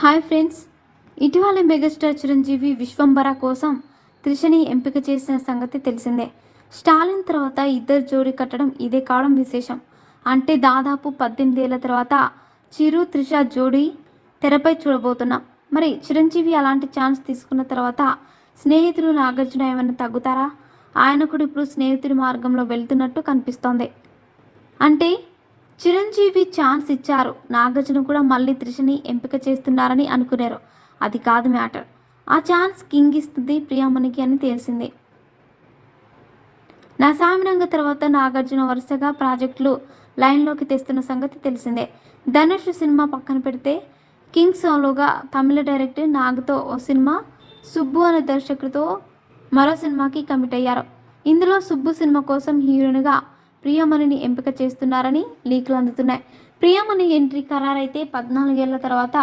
Hi friends, ఇటీవల megastar Chiranjeevi Vishwambhara కోసం త్రిషని ఎంపిక చేసిన సంగతి తెలిసిందే. స్టాలిన్ తర్వాత ఇద్దరు జోడీ కట్టడం ఇదే కావడం విశేషం. అంటే దాదాపు 18 ఏళ్ల తర్వాత చిరు త్రిష జోడీ తెరపై చూడబోతున్నాం. మరి చిరంజీవి అలాంటి ఛాన్స్ తీసుకున్న తర్వాత స్నేహితులు నాగార్జున ఏమైనా తగ్గుతారా? ఆయన కూడా ఇప్పుడు స్నేహితుడి మార్గంలో వెళ్తున్నట్టు కనిపిస్తోంది. అంటే చిరంజీవి ఛాన్స్ ఇచ్చారు, నాగార్జున కూడా మళ్ళీ త్రిషని ఎంపిక చేస్తున్నారని అనుకున్నారు. అది కాదు మ్యాటర్. ఆ ఛాన్స్ కింగ్ ఇస్తుంది ప్రియామణికి అని తెలిసింది. నా సామిరంగ తర్వాత నాగార్జున వరుసగా ప్రాజెక్టులు లైన్లోకి తెస్తున్న సంగతి తెలిసిందే. ధనుష్ సినిమా పక్కన పెడితే కింగ్ సోలోగా తమిళ డైరెక్టర్ నాగ్తో ఓ సినిమా, సుబ్బు అనే దర్శకుడితో మరో సినిమాకి కమిట్ అయ్యారు. ఇందులో సుబ్బు సినిమా కోసం హీరోయిన్గా ప్రియమణిని ఎంపిక చేస్తున్నారని లీకులు అందుతున్నాయి. ప్రియమణి ఎంట్రీ ఖరారైతే 14 ఏళ్ల తర్వాత